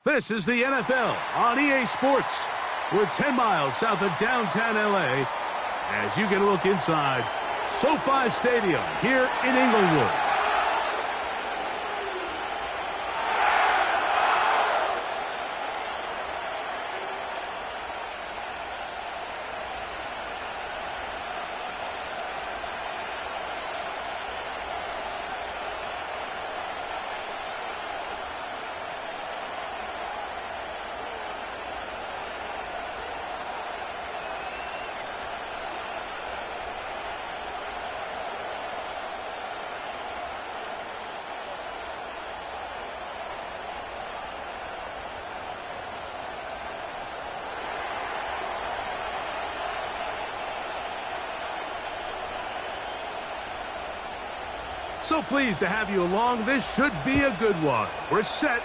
This is the NFL on EA Sports. We're 10 miles south of downtown LA as you get a look inside SoFi Stadium here in Inglewood. So pleased to have you along. This should be a good one. We're set,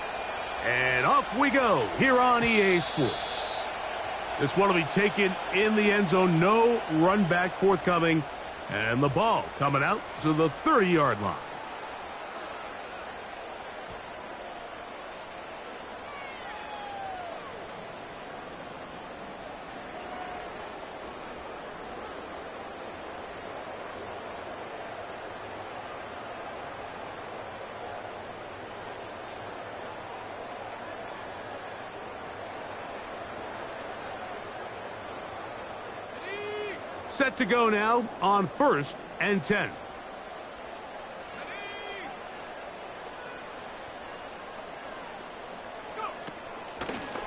and off we go here on EA Sports. This one will be taken in the end zone. No run back forthcoming, and the ball coming out to the 30-yard line. Set to go now on 1st and 10.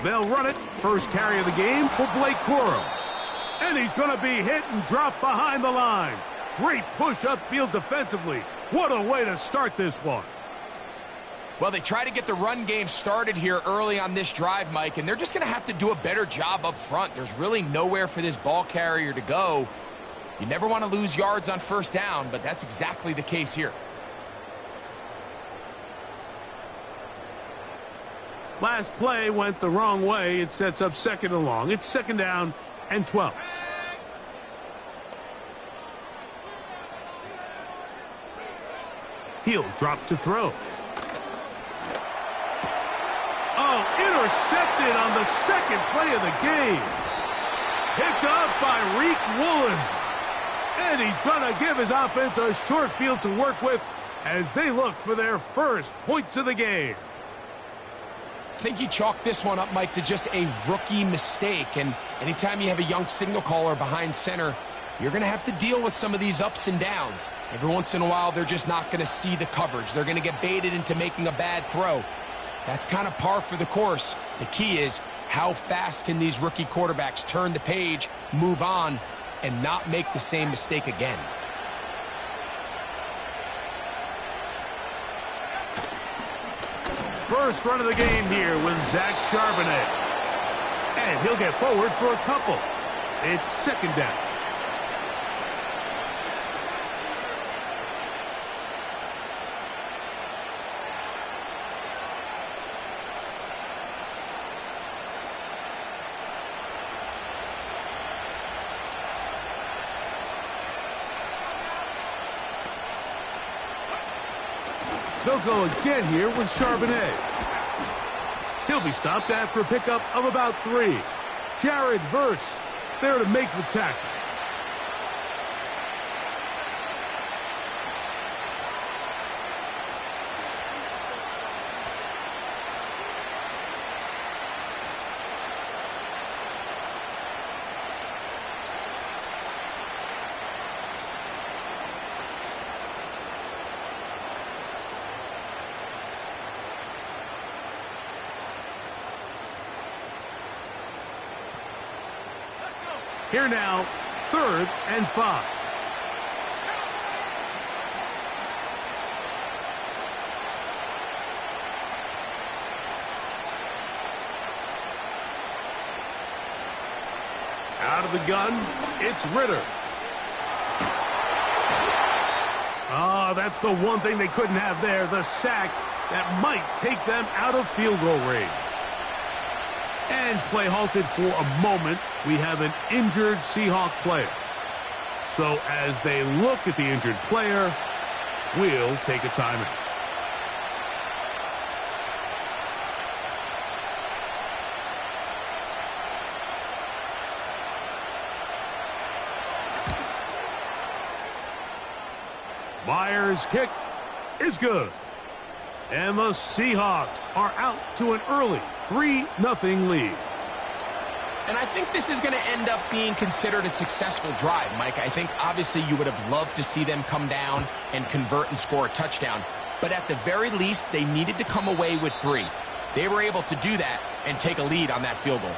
They'll run it. First carry of the game for Blake Corum. And he's going to be hit and dropped behind the line. Great push upfield defensively. What a way to start this one. Well, they try to get the run game started here early on this drive, Mike, and they're just going to have to do a better job up front. There's really nowhere for this ball carrier to go. You never want to lose yards on first down, but that's exactly the case here. Last play went the wrong way. It sets up 2nd and long. It's 2nd down and 12. He'll drop to throw. Oh, intercepted on the 2nd play of the game. Picked off by Reek Woolen. And he's going to give his offense a short field to work with as they look for their first points of the game. I think you chalk this one up, Mike, to just a rookie mistake. And anytime you have a young signal caller behind center, you're going to have to deal with some of these ups and downs. Every once in a while, they're just not going to see the coverage. They're going to get baited into making a bad throw. That's kind of par for the course. The key is how fast can these rookie quarterbacks turn the page, move on, and not make the same mistake again. First run of the game here with Zach Charbonnet. And he'll get forward for a couple. It's 2nd down. They'll go again here with Charbonnet. He'll be stopped after a pickup of about 3. Jared Verse there to make the tackle. Here now, 3rd and 5. Out of the gun, it's Ritter. Oh, that's the one thing they couldn't have there, the sack that might take them out of field goal range. And play halted for a moment. We have an injured Seahawk player. So as they look at the injured player, we'll take a timeout. Myers' kick is good. And the Seahawks are out to an early 3-0 lead. And I think this is going to end up being considered a successful drive, Mike. I think obviously you would have loved to see them come down and convert and score a touchdown. But at the very least, they needed to come away with 3. They were able to do that and take a lead on that field goal.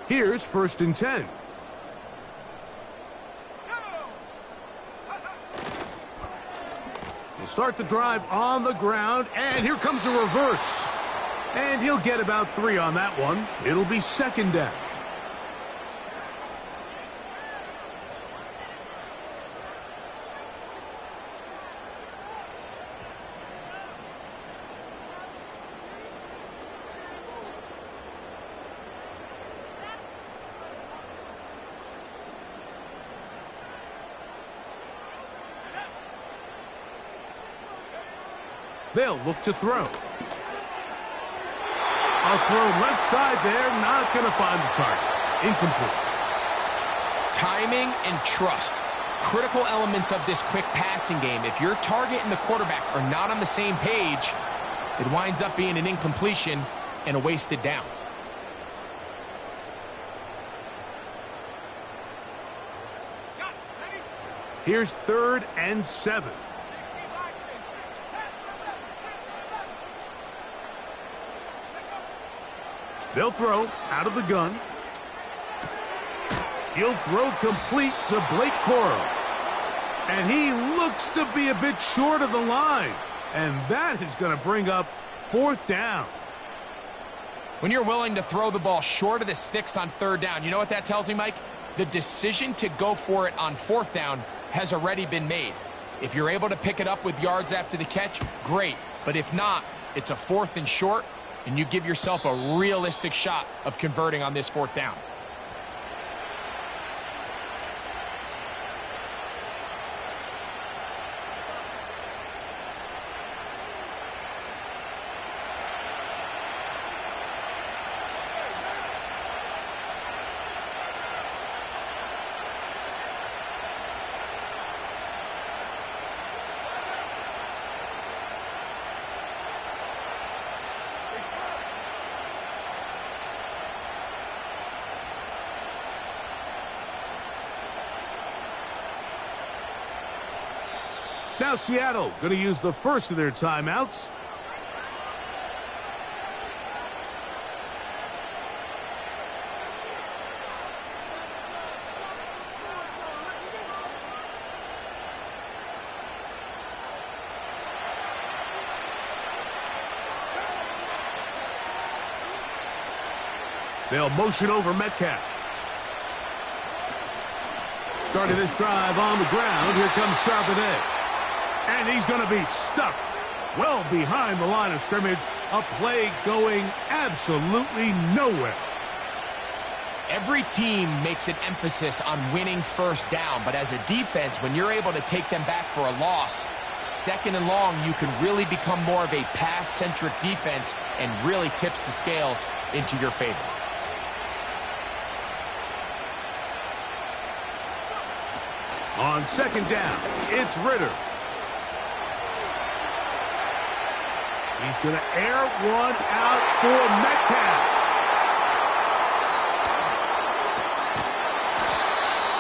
Here's 1st and 10. He'll start the drive on the ground, and here comes a reverse. And he'll get about 3 on that one. It'll be 2nd down. They'll look to throw. A throw left side there, not going to find the target. Incomplete. Timing and trust. Critical elements of this quick passing game. If your target and the quarterback are not on the same page, it winds up being an incompletion and a wasted down. Here's 3rd and 7. They'll throw out of the gun. He'll throw complete to Blake Corum. And he looks to be a bit short of the line. And that is going to bring up 4th down. When you're willing to throw the ball short of the sticks on 3rd down, you know what that tells me, Mike? The decision to go for it on 4th down has already been made. If you're able to pick it up with yards after the catch, great. But if not, it's a 4th and short, and you give yourself a realistic shot of converting on this 4th down. Now Seattle going to use the first of their timeouts. They'll motion over Metcalf. Starting this drive on the ground. Here comes Charbonnet. And he's going to be stuck well behind the line of scrimmage. A play going absolutely nowhere. Every team makes an emphasis on winning 1st down, but as a defense, when you're able to take them back for a loss, 2nd and long, you can really become more of a pass-centric defense and really tips the scales into your favor. On 2nd down, it's Ritter. He's going to air one out for Metcalf.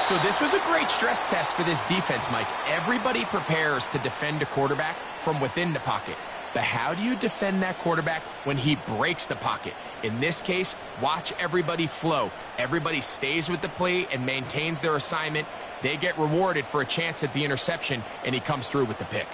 So this was a great stress test for this defense, Mike. Everybody prepares to defend a quarterback from within the pocket. But how do you defend that quarterback when he breaks the pocket? In this case, watch everybody flow. Everybody stays with the play and maintains their assignment. They get rewarded for a chance at the interception, and he comes through with the pick.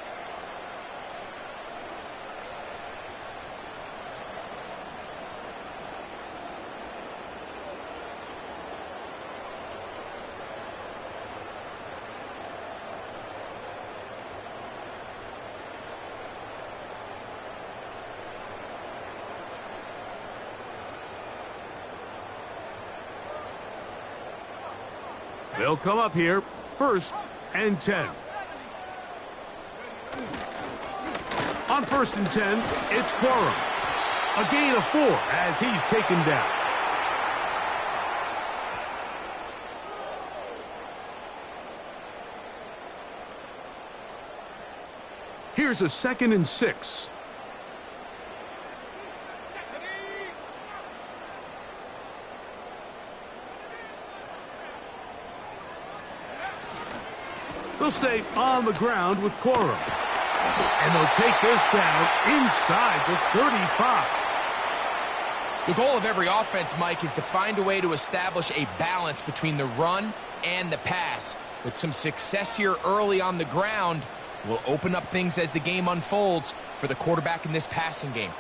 They'll come up here, 1st and 10. On 1st and 10, it's Quorum. A gain of 4 as he's taken down. Here's a 2nd and 6. They'll stay on the ground with Quorum. And they'll take this down inside the 35. The goal of every offense, Mike, is to find a way to establish a balance between the run and the pass. With some success here early on the ground, will open up things as the game unfolds for the quarterback in this passing game.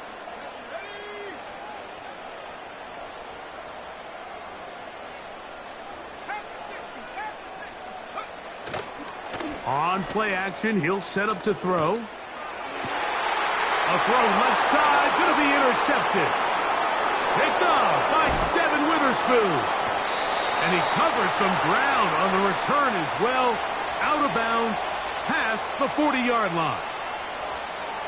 On play action, he'll set up to throw. A throw left side, going to be intercepted. Picked off by Devin Witherspoon. And he covers some ground on the return as well. Out of bounds, past the 40-yard line.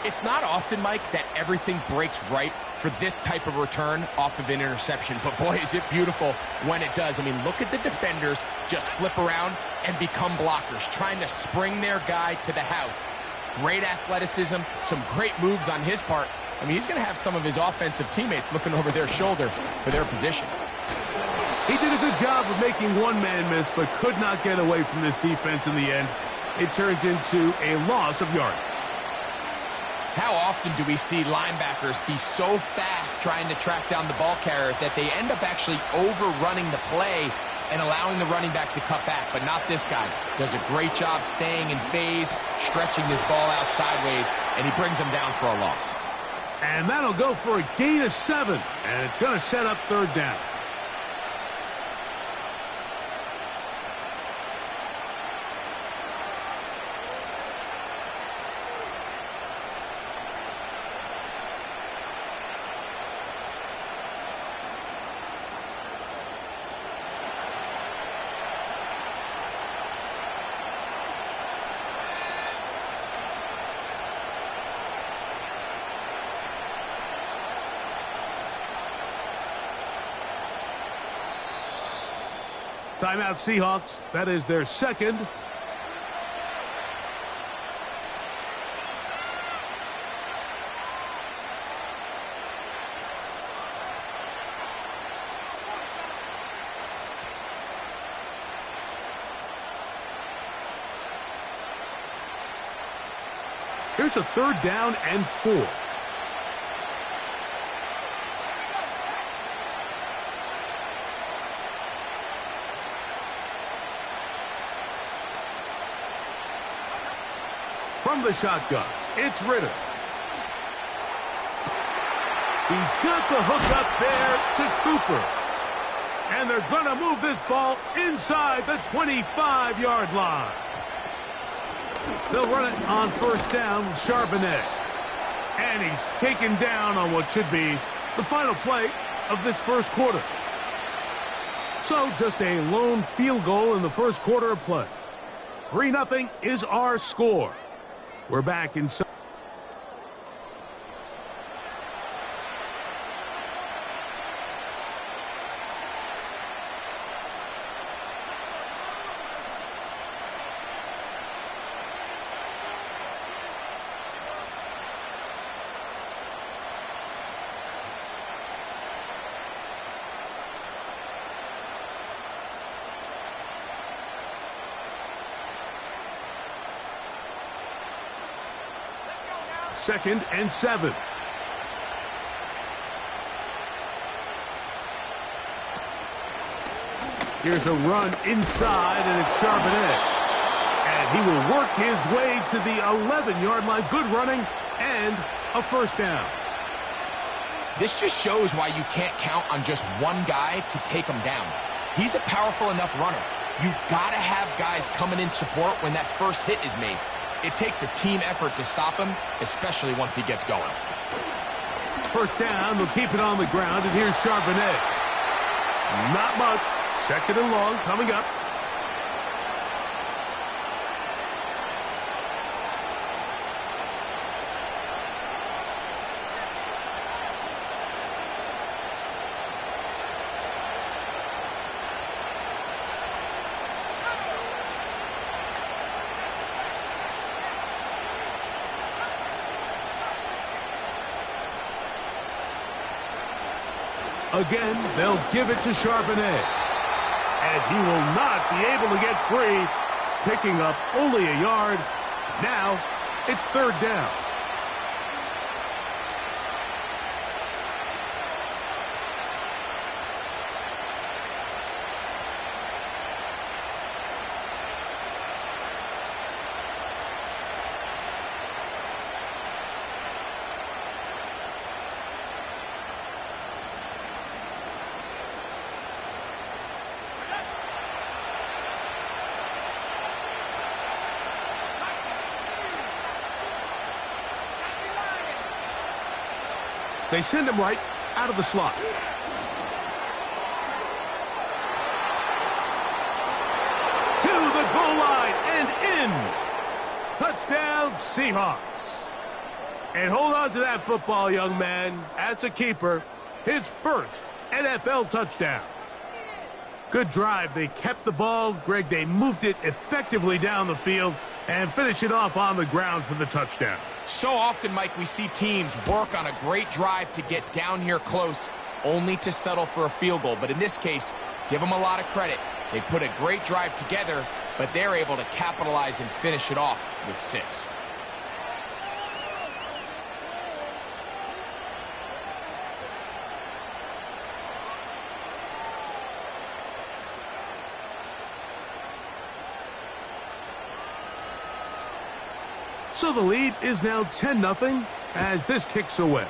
It's not often, Mike, that everything breaks right for this type of return off of an interception. But, boy, is it beautiful when it does. I mean, look at the defenders just flip around and become blockers, trying to spring their guy to the house. Great athleticism, some great moves on his part. I mean, he's going to have some of his offensive teammates looking over their shoulder for their position. He did a good job of making one man miss, but could not get away from this defense in the end. It turns into a loss of yardage. How often do we see linebackers be so fast trying to track down the ball carrier that they end up actually overrunning the play and allowing the running back to cut back? But not this guy. Does a great job staying in phase, stretching this ball out sideways, and he brings him down for a loss. And that'll go for a gain of 7, and it's going to set up 3rd down. Timeout Seahawks. That is their 2nd. Here's a 3rd down and 4. From the shotgun, it's Ritter. He's got the hook up there to Cooper. And they're going to move this ball inside the 25-yard line. They'll run it on 1st down with Charbonnet. And he's taken down on what should be the final play of this 1st quarter. So just a lone field goal in the 1st quarter of play. 3-0 is our score. We're back inside. 2nd and 7. Here's a run inside, and it's Charbonnet. And he will work his way to the 11-yard line. Good running and a first down. This just shows why you can't count on just one guy to take him down. He's a powerful enough runner. You got to have guys coming in support when that first hit is made. It takes a team effort to stop him, especially once he gets going. First down, they'll keep it on the ground, and here's Charbonnet. Not much. 2nd and long coming up. Again, they'll give it to Charbonnet. And he will not be able to get free, picking up only a yard. Now, it's 3rd down. They send him right out of the slot. To the goal line and in. Touchdown, Seahawks. And hold on to that football, young man. That's a keeper. His first NFL touchdown. Good drive. They kept the ball. Greg, they moved it effectively down the field and finished it off on the ground for the touchdown. So often, Mike, we see teams work on a great drive to get down here close, only to settle for a field goal. But in this case, give them a lot of credit. They put a great drive together, but they're able to capitalize and finish it off with 6. So the lead is now 10-0 as this kicks away.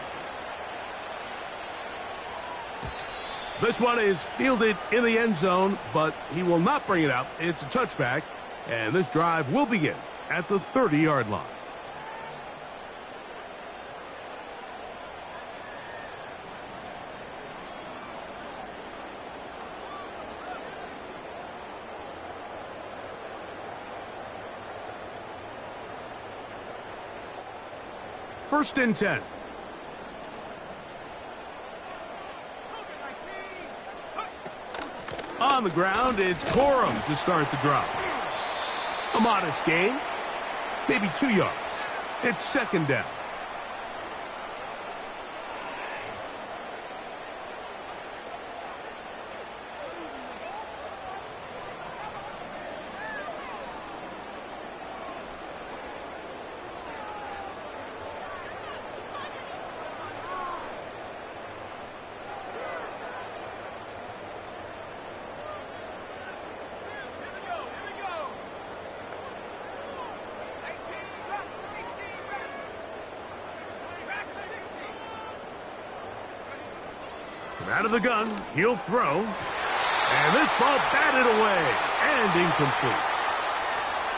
This one is fielded in the end zone, but he will not bring it out. It's a touchback, and this drive will begin at the 30-yard line. First and 10. On the ground, it's Corum to start the drive. A modest gain, maybe 2 yards. It's 2nd down. Out of the gun, he'll throw. And this ball batted away and incomplete.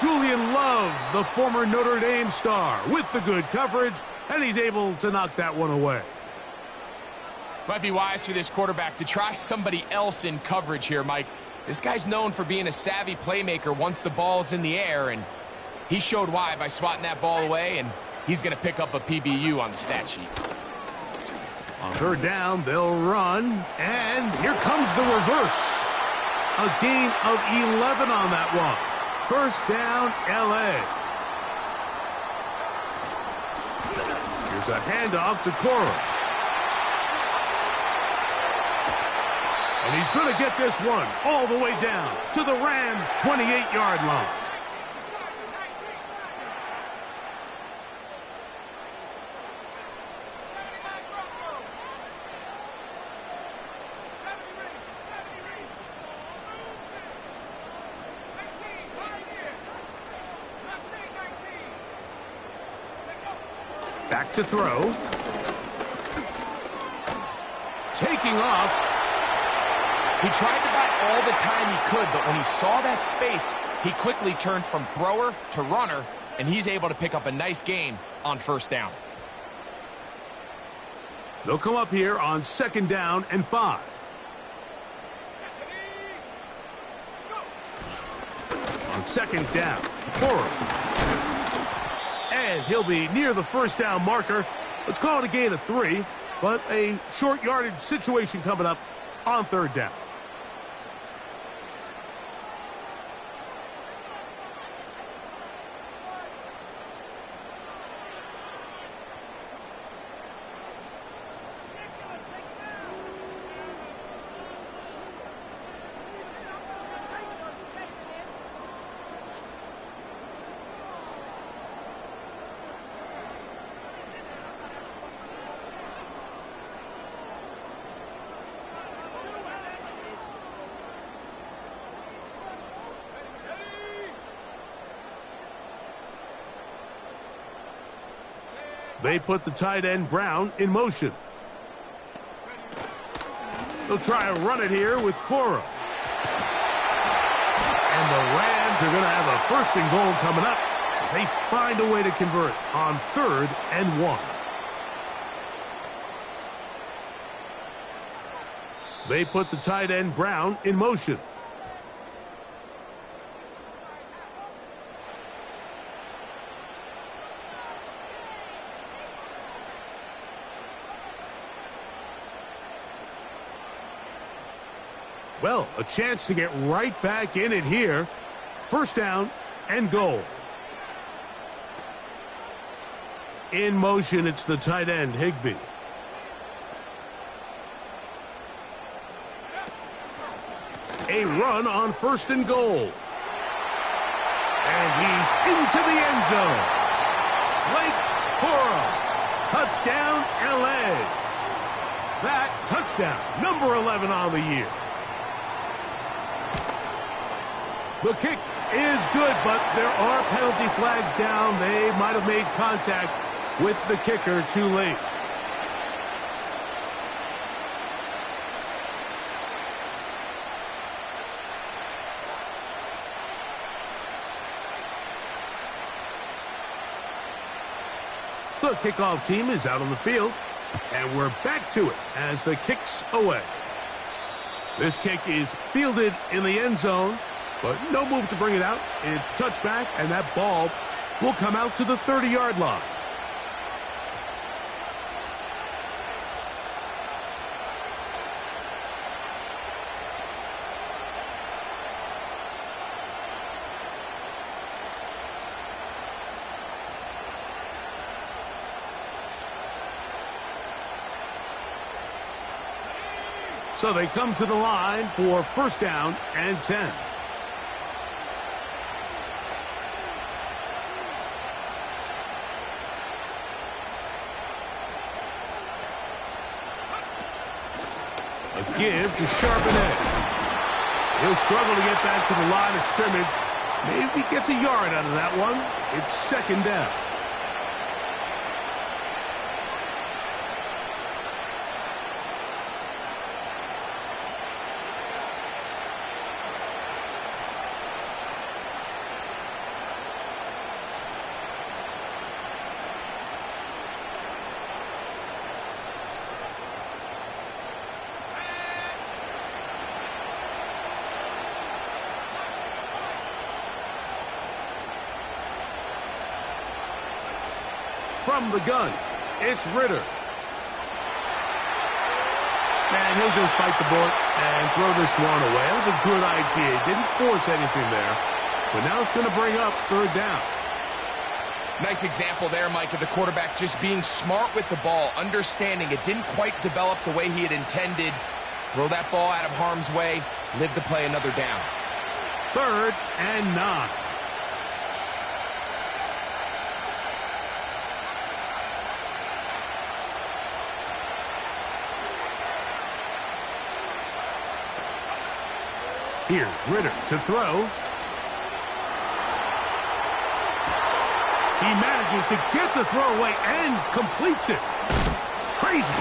Julian Love, the former Notre Dame star, with the good coverage, and he's able to knock that one away. Might be wise for this quarterback to try somebody else in coverage here, Mike. This guy's known for being a savvy playmaker once the ball's in the air, and he showed why by swatting that ball away, and he's going to pick up a PBU on the stat sheet. On 3rd down, they'll run, and here comes the reverse. A gain of 11 on that one. First down, L.A. Here's a handoff to Cora. And he's going to get this one all the way down to the Rams' 28-yard line. Back to throw. Taking off. He tried to buy all the time he could, but when he saw that space, he quickly turned from thrower to runner, and he's able to pick up a nice gain on first down. They'll come up here on 2nd down and 5. On 2nd down, Burrow. And he'll be near the first down marker. Let's call it a gain of 3, but a short yardage situation coming up on 3rd down. They put the tight end Brown in motion. They'll try to run it here with Coro. And the Rams are going to have a 1st and goal coming up as they find a way to convert on 3rd and 1. They put the tight end Brown in motion. Well, a chance to get right back in it here. 1st down and goal. In motion, it's the tight end, Higbee. A run on 1st and goal. And he's into the end zone. Blake Coro. Touchdown, L.A. That touchdown, number 11 on the year. The kick is good, but there are penalty flags down. They might have made contact with the kicker too late. The kickoff team is out on the field, and we're back to it as the kick's away. This kick is fielded in the end zone, but no move to bring it out. It's touchback, and that ball will come out to the 30-yard line. So they come to the line for 1st down and 10. A give to Charbonnet. He'll struggle to get back to the line of scrimmage. Maybe gets a yard out of that one. It's 2nd down. From the gun, it's Ritter. And he'll just bite the bullet and throw this one away. That was a good idea. Didn't force anything there. But now it's going to bring up 3rd down. Nice example there, Mike, of the quarterback just being smart with the ball, understanding it didn't quite develop the way he had intended. Throw that ball out of harm's way, live to play another down. 3rd and 9. Here's Ritter to throw. He manages to get the throwaway and completes it. Crazy.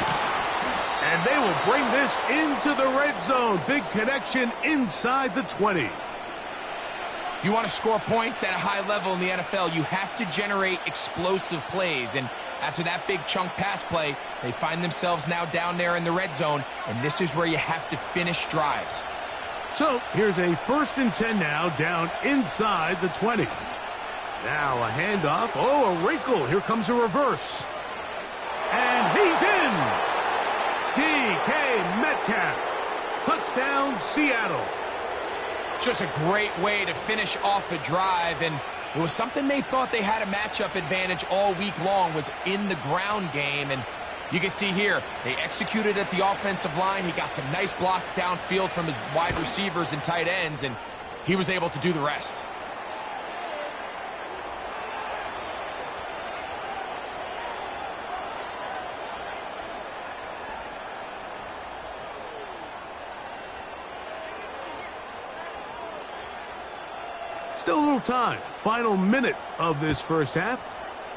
And they will bring this into the red zone. Big connection inside the 20. If you want to score points at a high level in the NFL, you have to generate explosive plays. And after that big chunk pass play, they find themselves now down there in the red zone, and this is where you have to finish drives. So here's a 1st and 10 now, down inside the 20. Now a handoff. Oh, a wrinkle. Here comes a reverse. And he's in. DK Metcalf. Touchdown, Seattle. Just a great way to finish off a drive, and it was something they thought they had a matchup advantage all week long, was in the ground game. And you can see here, they executed at the offensive line. He got some nice blocks downfield from his wide receivers and tight ends, and he was able to do the rest. Still a little time. Final minute of this first half.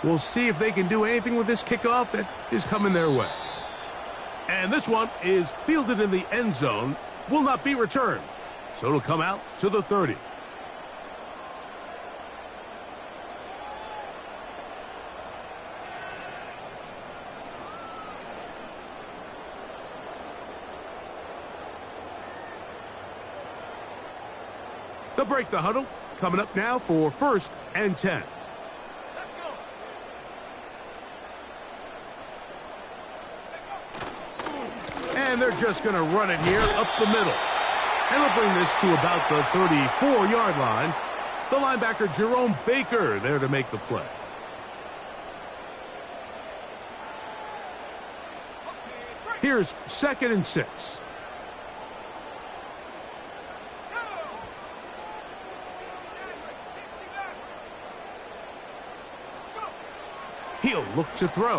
We'll see if they can do anything with this kickoff that is coming their way. And this one is fielded in the end zone. Will not be returned. So it'll come out to the 30. They'll break the huddle. Coming up now for 1st and 10. And they're just going to run it here up the middle. And they'll bring this to about the 34-yard line. The linebacker, Jerome Baker, there to make the play. Here's 2nd and 6. He'll look to throw.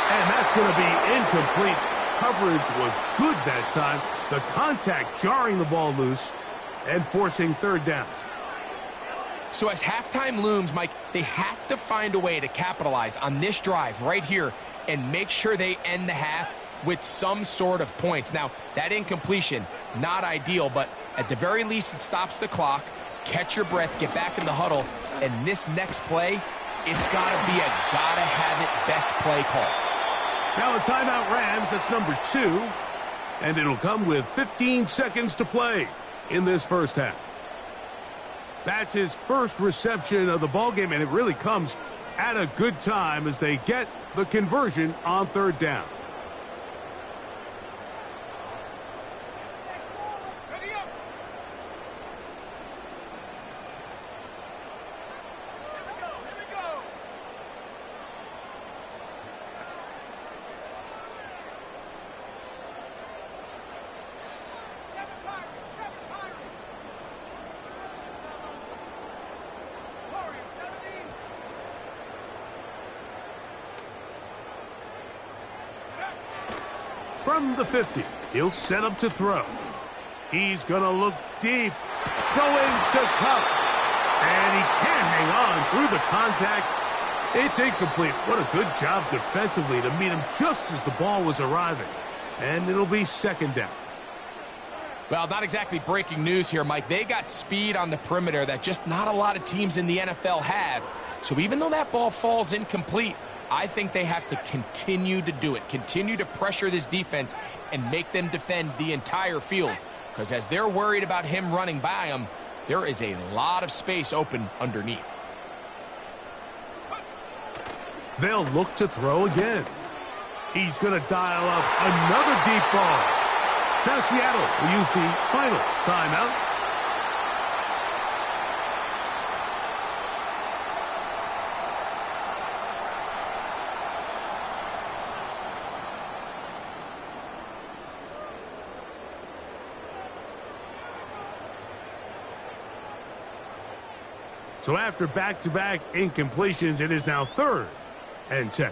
And that's going to be incomplete. Coverage was good that time. The contact jarring the ball loose and forcing 3rd down. So as halftime looms, Mike, they have to find a way to capitalize on this drive right here and make sure they end the half with some sort of points. Now, that incompletion, not ideal, but at the very least it stops the clock. Catch your breath, get back in the huddle, and this next play, it's got to be a gotta-have-it best play call. Now a timeout Rams, that's number 2, and it'll come with 15 seconds to play in this first half. That's his first reception of the ballgame, and it really comes at a good time as they get the conversion on 3rd down. From the 50, he'll set up to throw. He's going to look deep, going to Cup. And he can't hang on through the contact. It's incomplete. What a good job defensively to meet him just as the ball was arriving. And it'll be 2nd down. Well, not exactly breaking news here, Mike. They got speed on the perimeter that just not a lot of teams in the NFL have. So even though that ball falls incomplete, I think they have to continue to do it, continue to pressure this defense and make them defend the entire field. Because as they're worried about him running by them, there is a lot of space open underneath. They'll look to throw again. He's going to dial up another deep ball. Now Seattle will use the final timeout. So after back-to-back incompletions, it is now 3rd and 10.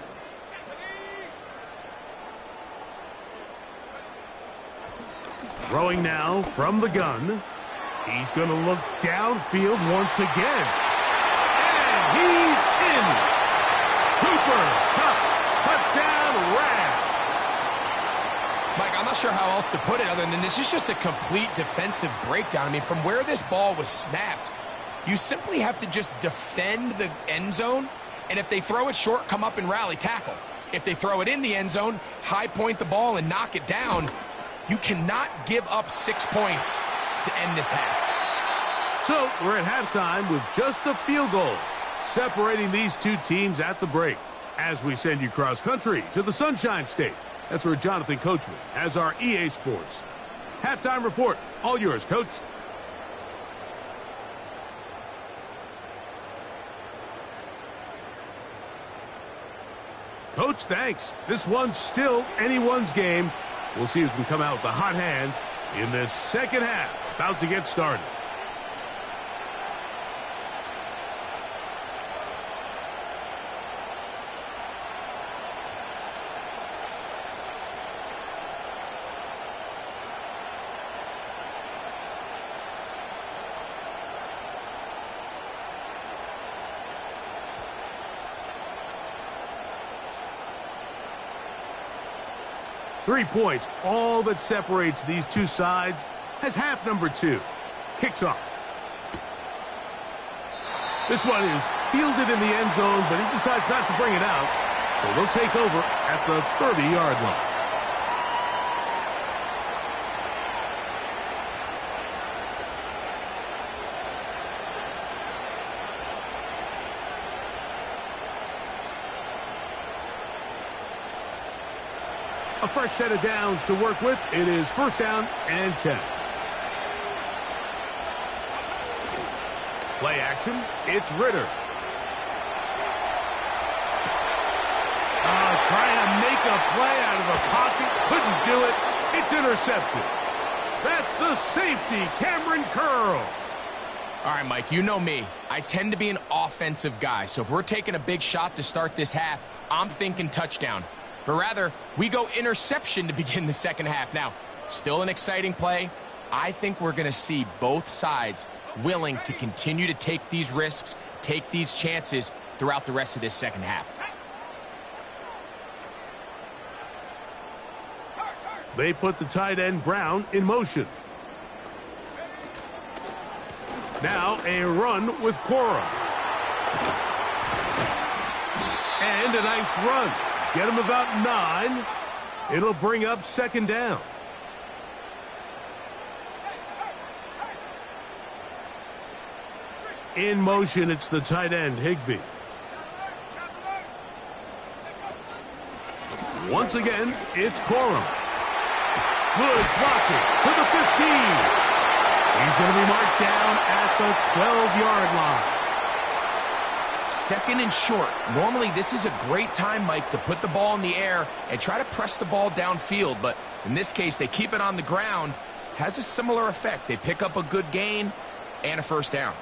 Throwing now from the gun. He's going to look downfield once again. And he's in. Cooper Kupp, touchdown Rams. Mike, I'm not sure how else to put it other than this is just a complete defensive breakdown. I mean, from where this ball was snapped, you simply have to just defend the end zone, and if they throw it short, come up and rally tackle. If they throw it in the end zone, high point the ball and knock it down. You cannot give up 6 points to end this half. So we're at halftime with just a field goal separating these two teams at the break. As we send you cross-country to the Sunshine State. That's where Jonathan Coachman has our EA Sports halftime report. All yours, Coach. Coach, thanks. This one's still anyone's game. We'll see who can come out with the hot hand in this second half. About to get started. Three points, all that separates these two sides, has half number 2. Kicks off. This one is fielded in the end zone, but he decides not to bring it out. So they'll take over at the 30-yard line. A fresh set of downs to work with. It is first down and 10. Play action. It's Ritter. Trying to make a play out of the pocket. Couldn't do it. It's intercepted. That's the safety, Cameron Curl. All right, Mike, you know me. I tend to be an offensive guy. So if we're taking a big shot to start this half, I'm thinking touchdown. But rather, we go interception to begin the second half. Now, still an exciting play. I think we're going to see both sides willing to continue to take these risks, take these chances throughout the rest of this second half. They put the tight end Brown in motion. Now a run with Cora. And a nice run. Get him about 9. It'll bring up second down. In motion, it's the tight end, Higbee. Once again, it's Corum. Good blocking to the 15. He's going to be marked down at the 12-yard line. Second and short. Normally, this is a great time, Mike, to put the ball in the air and try to press the ball downfield. But in this case, they keep it on the ground. Has a similar effect. They pick up a good gain and a first down.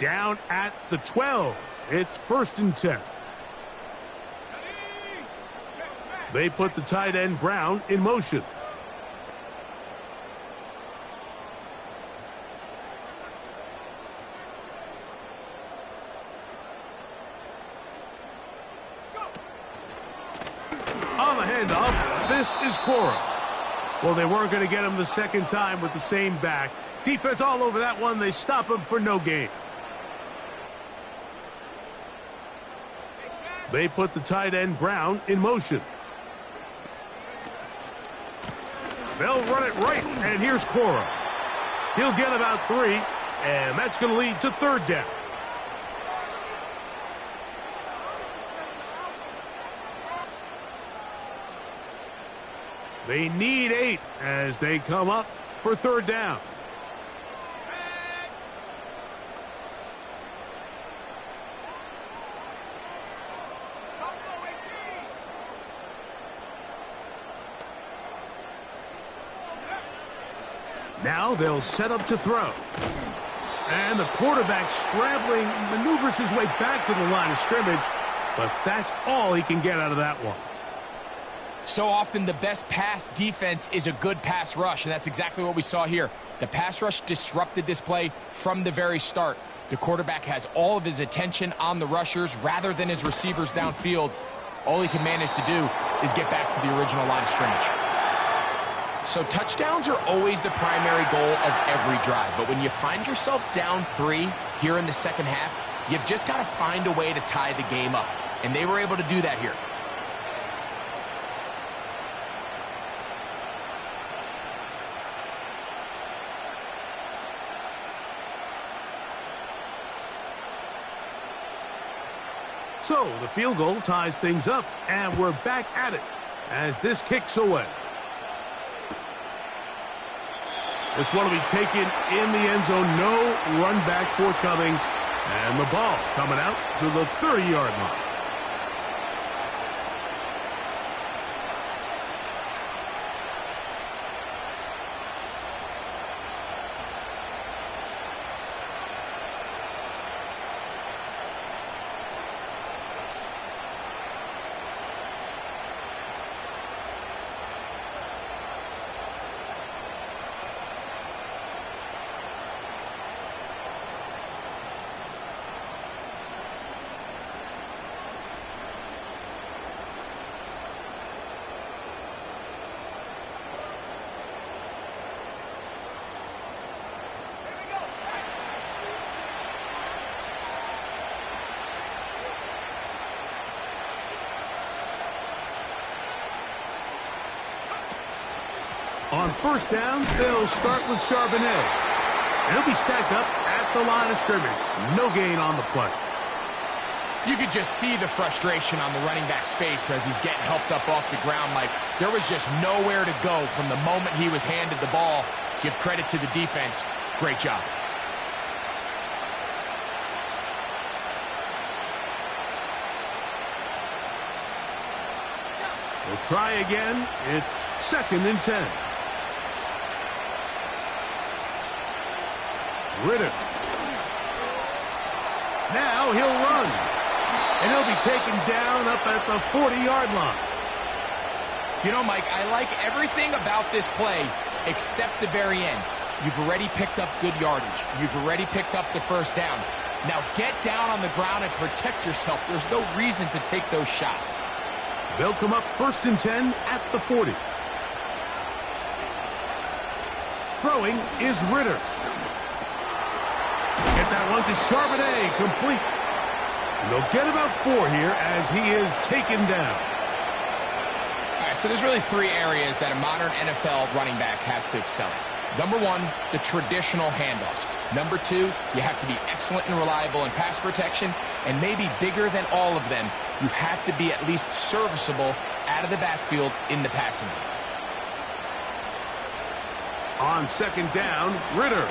Down at the 12. It's first and 10. They put the tight end Brown in motion. On the handoff, this is Cora. Well, they weren't going to get him the second time with the same back. Defense all over that one. They stop him for no gain. They put the tight end Brown in motion. They'll run it right, and here's Cora. He'll get about 3, and that's going to lead to third down. They need 8 as they come up for third down. Now they'll set up to throw. And the quarterback scrambling, maneuvers his way back to the line of scrimmage. but that's all he can get out of that one. So often the best pass defense is a good pass rush, and that's exactly what we saw here. The pass rush disrupted this play from the very start. The quarterback has all of his attention on the rushers rather than his receivers downfield. All he can manage to do is get back to the original line of scrimmage. So touchdowns are always the primary goal of every drive, but when you find yourself down 3 here in the second half, you've just got to find a way to tie the game up, and they were able to do that here. So the field goal ties things up, and we're back at it as this kicks away. This one will be taken in the end zone. No run back forthcoming, and the ball coming out to the 30-yard line. On first down, they'll start with Charbonnet. And he'll be stacked up at the line of scrimmage. No gain on the play. You could just see the frustration on the running back's face as he's getting helped up off the ground. Like, there was just nowhere to go from the moment he was handed the ball. Give credit to the defense. Great job. We'll try again. It's 2nd and 10. Ritter. Now he'll run. And he'll be taken down up at the 40-yard line. You know, Mike, I like everything about this play except the very end. You've already picked up good yardage. You've already picked up the first down. Now get down on the ground and protect yourself. There's no reason to take those shots. They'll come up 1st and 10 at the 40. Throwing is Ritter. Get that one to Charbonnet, complete. And they'll get about 4 here as he is taken down. All right, so there's really 3 areas that a modern NFL running back has to excel at. Number 1, the traditional handoffs. Number 2, you have to be excellent and reliable in pass protection. And maybe bigger than all of them, you have to be at least serviceable out of the backfield in the passing game. On 2nd down, Ritter.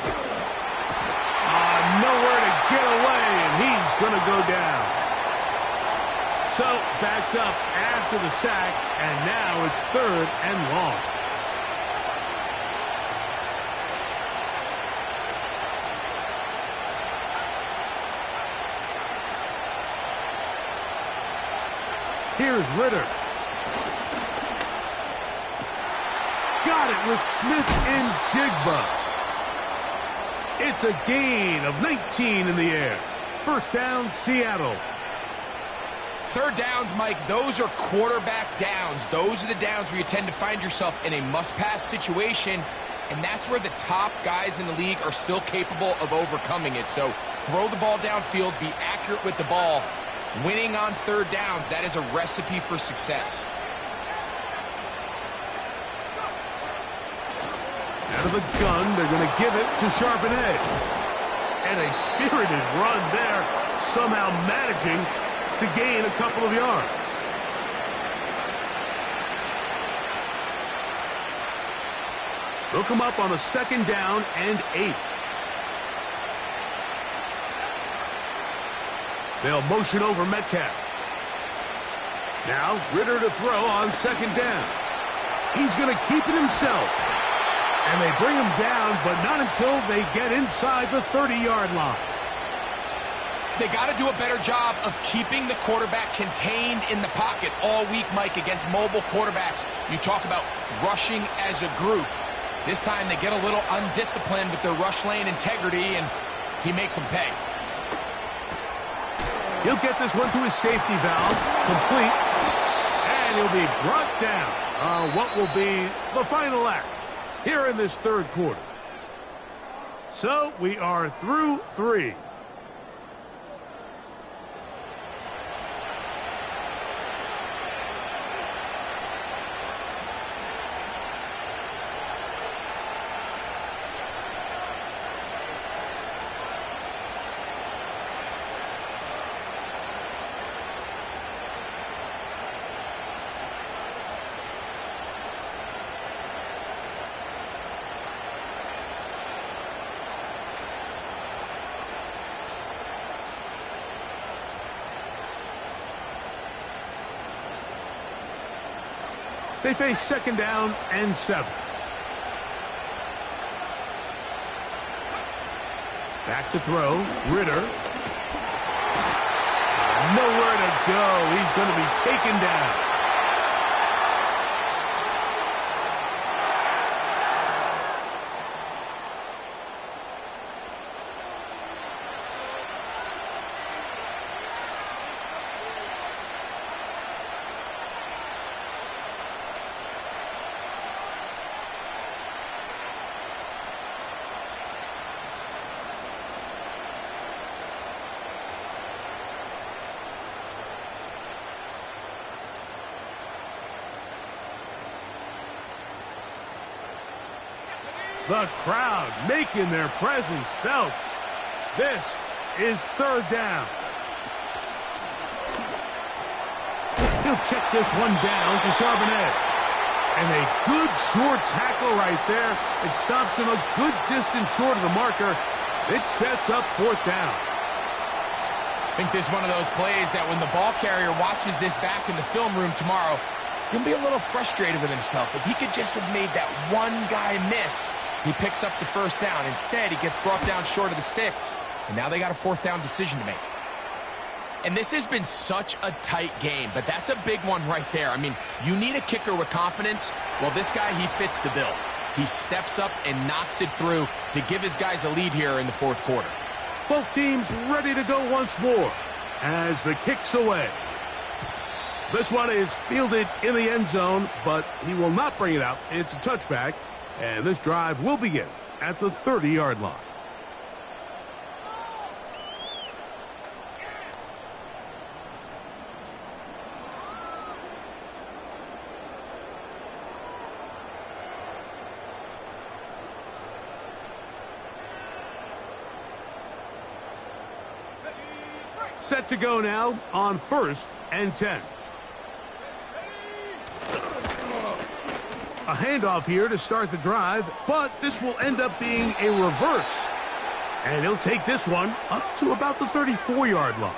Nowhere to get away, and he's going to go down. So, backed up after the sack, and now it's 3rd and long. Here's Ritter. Got it with Smith and Jigba. It's a gain of 19 in the air. 1st down, Seattle. 3rd downs, Mike, those are quarterback downs. Those are the downs where you tend to find yourself in a must-pass situation, and that's where the top guys in the league are still capable of overcoming it. So throw the ball downfield, be accurate with the ball. Winning on 3rd downs, that is a recipe for success. Out of the gun, they're going to give it to Charbonnet. And a spirited run there, somehow managing to gain a couple of yards. They'll come up on a 2nd down and 8. They'll motion over Metcalf. Now Ritter to throw on 2nd down. He's going to keep it himself. And they bring him down, but not until they get inside the 30-yard line. They got to do a better job of keeping the quarterback contained in the pocket all week, Mike, against mobile quarterbacks. You talk about rushing as a group. This time they get a little undisciplined with their rush lane integrity, and he makes them pay. He'll get this one to his safety valve, complete, and he'll be brought down on what will be the final act here in this third quarter. So we are through 3. They face 2nd down and 7. Back to throw. Ritter. Nowhere to go. He's going to be taken down. The crowd making their presence felt. This is 3rd down. He'll check this one down to Charbonnet. And a good short tackle right there. It stops him a good distance short of the marker. It sets up 4th down. I think this is one of those plays that when the ball carrier watches this back in the film room tomorrow, he's going to be a little frustrated with himself. If he could just have made that one guy miss, he picks up the 1st down. Instead, he gets brought down short of the sticks. And now they got a 4th down decision to make. And this has been such a tight game, but that's a big one right there. I mean, you need a kicker with confidence. Well, this guy, he fits the bill. He steps up and knocks it through to give his guys a lead here in the 4th quarter. Both teams ready to go once more as the kick's away. This one is fielded in the end zone, but he will not bring it out. It's a touchback, and this drive will begin at the 30-yard line. Set to go now on 1st and 10. A handoff here to start the drive, but this will end up being a reverse. And he'll take this one up to about the 34-yard line.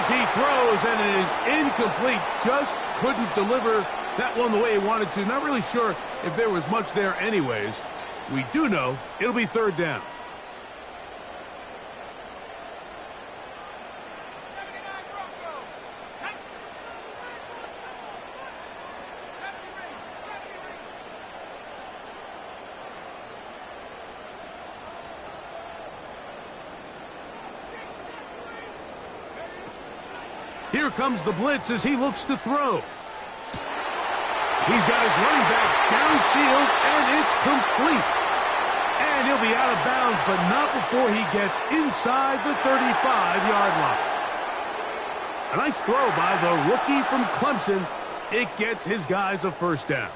He throws, and it is incomplete. Just couldn't deliver that one the way he wanted to. Not really sure if there was much there anyways. We do know it'll be 3rd down. Here comes the blitz as he looks to throw. He's got his running back downfield, and it's complete. And he'll be out of bounds, but not before he gets inside the 35-yard line. A nice throw by the rookie from Clemson. It gets his guys a 1st down.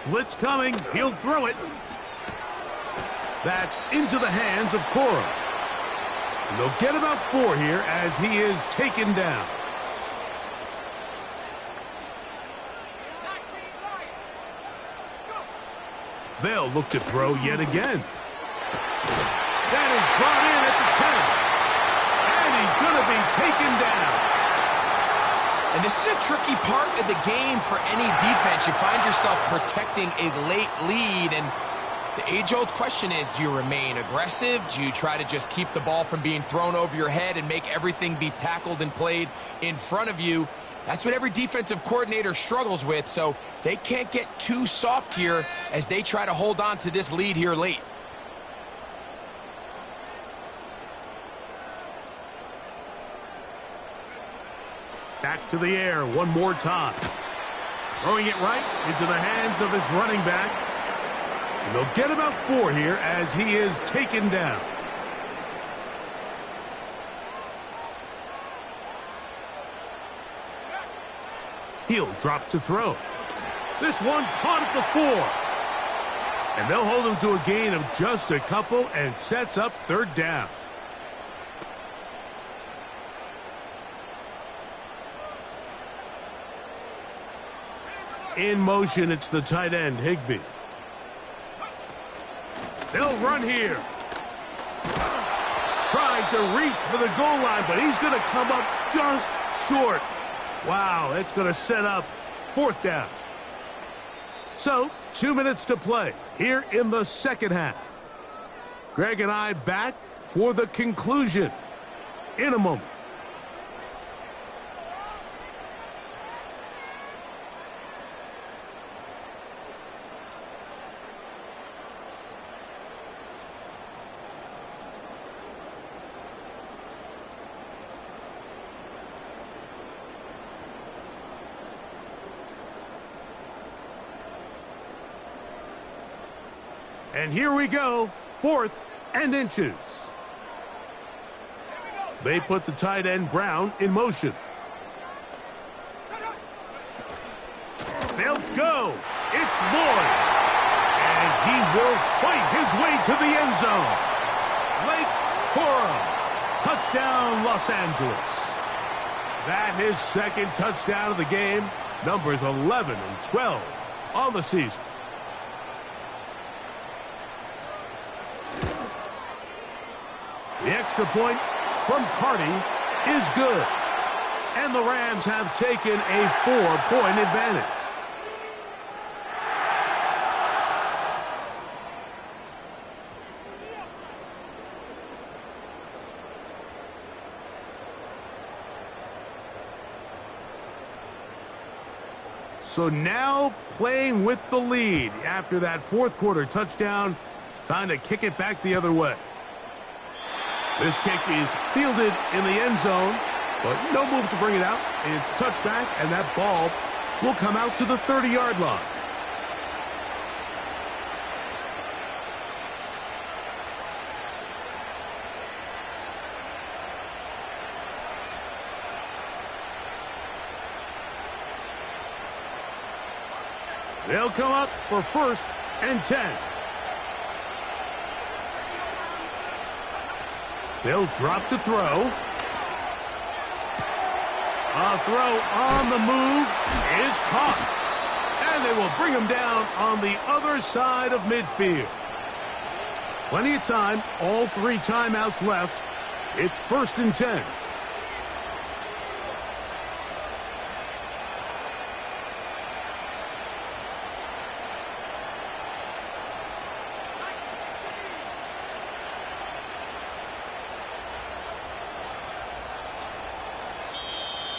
Blitz coming. He'll throw it. That's into the hands of Cora. And they'll get about 4 here as he is taken down. They'll look to throw yet again. That is brought in at the 10. And he's going to be taken down. And this is a tricky part of the game for any defense. You find yourself protecting a late lead, and the age-old question is, do you remain aggressive? Do you try to just keep the ball from being thrown over your head and make everything be tackled and played in front of you? That's what every defensive coordinator struggles with, so they can't get too soft here as they try to hold on to this lead here late. Back to the air one more time. Throwing it right into the hands of his running back. And they'll get about 4 here as he is taken down. He'll drop to throw. This one caught at the 4. And they'll hold him to a gain of just a couple and sets up 3rd down. In motion, it's the tight end, Higbee. They'll run here. Trying to reach for the goal line, but he's going to come up just short. Wow, it's going to set up 4th down. So, 2 minutes to play here in the second half. Greg and I back for the conclusion in a moment. And here we go, 4th and inches. They put the tight end Brown in motion. They'll go. It's Lloyd. And he will fight his way to the end zone. Lake Cora. Touchdown, Los Angeles. That his 2nd touchdown of the game. Numbers 11 and 12 on the season. The extra point from Carty is good. And the Rams have taken a 4-point advantage. So now playing with the lead after that 4th quarter touchdown. Time to kick it back the other way. This kick is fielded in the end zone, but no move to bring it out. It's touchback, and that ball will come out to the 30-yard line. They'll come up for 1st and 10. They'll drop to throw. A throw on the move is caught. And they will bring him down on the other side of midfield. Plenty of time, all 3 timeouts left. It's 1st and 10.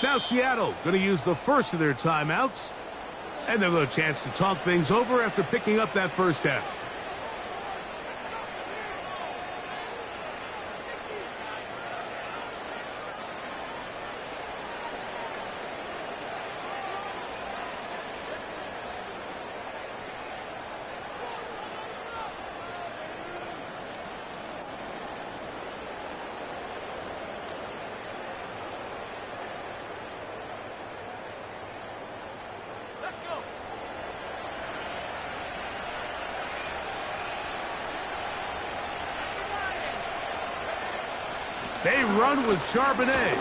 Now Seattle going to use the first of their timeouts. And they'll have a chance to talk things over after picking up that 1st down. They run with Charbonnet.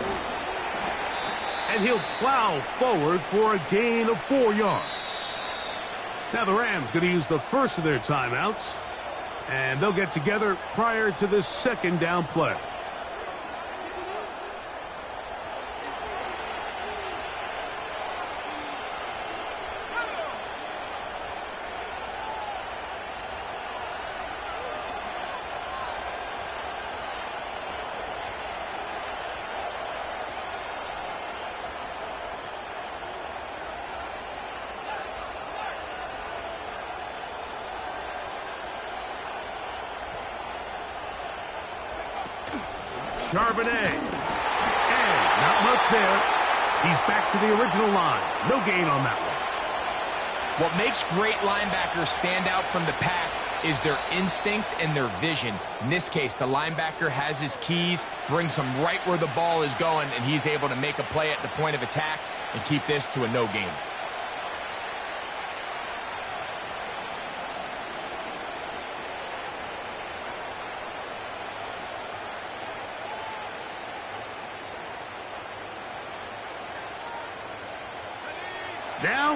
And he'll plow forward for a gain of 4 yards. Now the Rams going to use the first of their timeouts. And they'll get together prior to this second down play. Charbonnet. And not much there. He's back to the original line. No gain on that one. What makes great linebackers stand out from the pack is their instincts and their vision. In this case, the linebacker has his keys, brings him right where the ball is going, and he's able to make a play at the point of attack and keep this to a no gain. Now,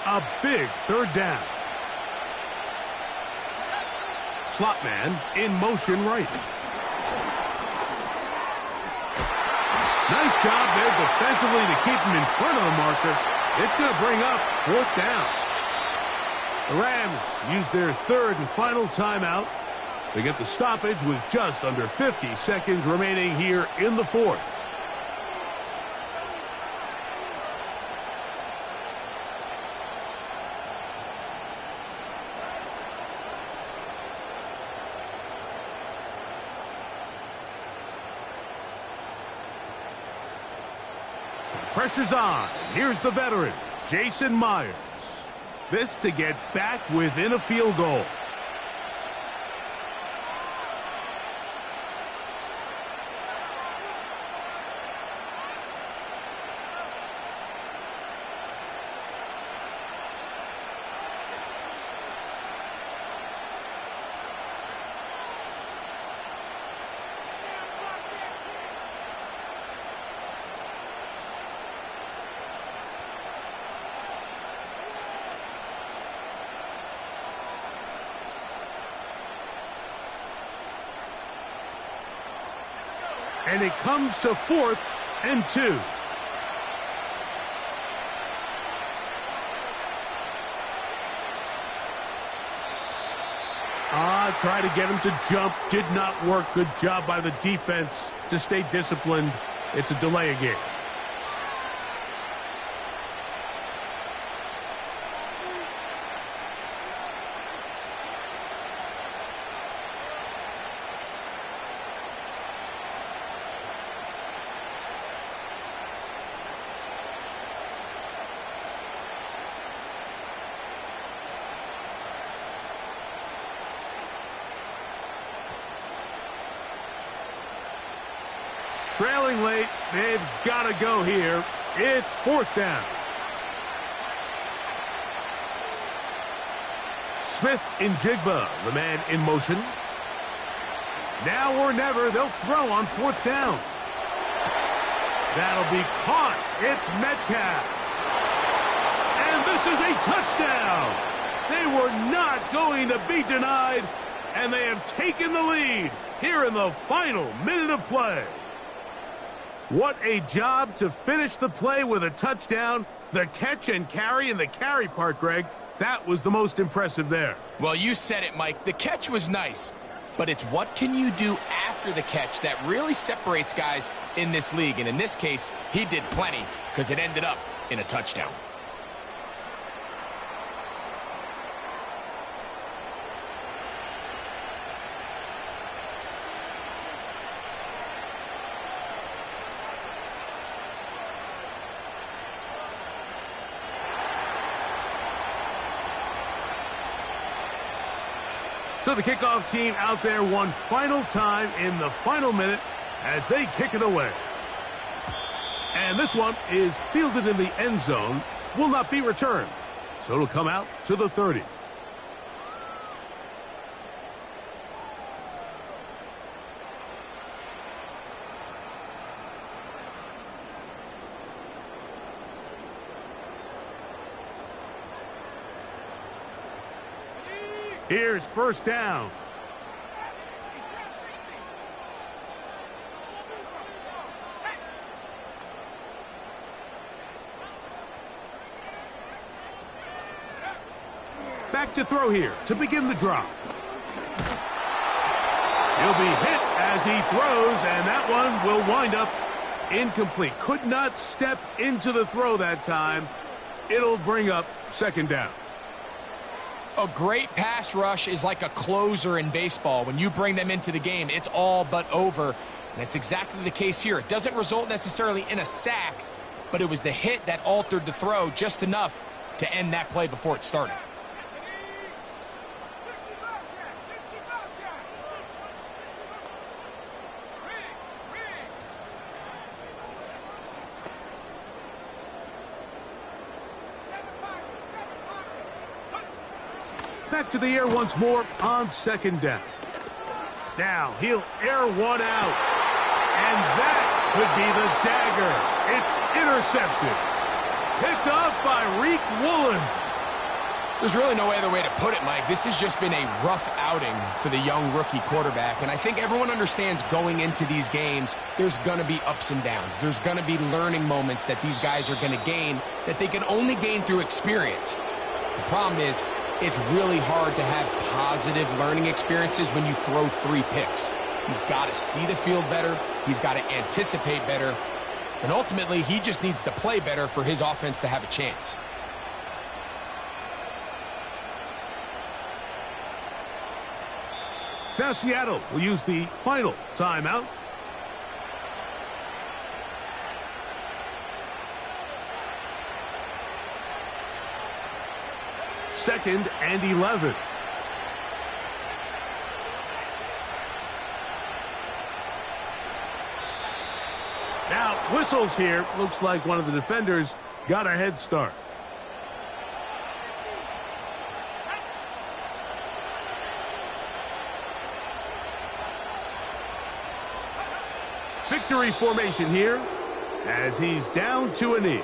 a big third down. Slot man in motion right. Nice job there defensively to keep him in front of the marker. It's going to bring up 4th down. The Rams use their third and final timeout. They get the stoppage with just under 50 seconds remaining here in the 4th. Pressure's on. Here's the veteran, Jason Myers. This to get back within a field goal. And it comes to 4th and 2. Try to get him to jump. Did not work. Good job by the defense to stay disciplined. It's a delay again. Trailing late, they've got to go here. It's 4th down. Smith in Jigba, the man in motion. Now or never, they'll throw on 4th down. That'll be caught. It's Metcalf. And this is a touchdown. They were not going to be denied, and they have taken the lead here in the final minute of play. What a job to finish the play with a touchdown. The catch and carry and the carry part, Greg, that was the most impressive there. Well, you said it, Mike. The catch was nice, but it's what can you do after the catch that really separates guys in this league. And in this case, he did plenty because it ended up in a touchdown. So the kickoff team out there one final time in the final minute as they kick it away. And this one is fielded in the end zone, will not be returned. So it'll come out to the 30. Here's first down. Back to throw here to begin the drop. He'll be hit as he throws, and that one will wind up incomplete. Could not step into the throw that time. It'll bring up second down. A great pass rush is like a closer in baseball. When you bring them into the game, it's all but over. And that's exactly the case here. It doesn't result necessarily in a sack, but it was the hit that altered the throw just enough to end that play before it started. Back to the air once more on second down. Now he'll air one out. And that could be the dagger. It's intercepted. Picked off by Reek Woolen. There's really no other way to put it, Mike. This has just been a rough outing for the young rookie quarterback. And I think everyone understands going into these games, there's going to be ups and downs. There's going to be learning moments that these guys are going to gain that they can only gain through experience. The problem is, it's really hard to have positive learning experiences when you throw 3 picks. He's got to see the field better. He's got to anticipate better. And ultimately, he just needs to play better for his offense to have a chance. Now Seattle will use the final timeout. Second and 11. Now, whistles here. Looks like one of the defenders got a head start. Victory formation here as he's down to a knee.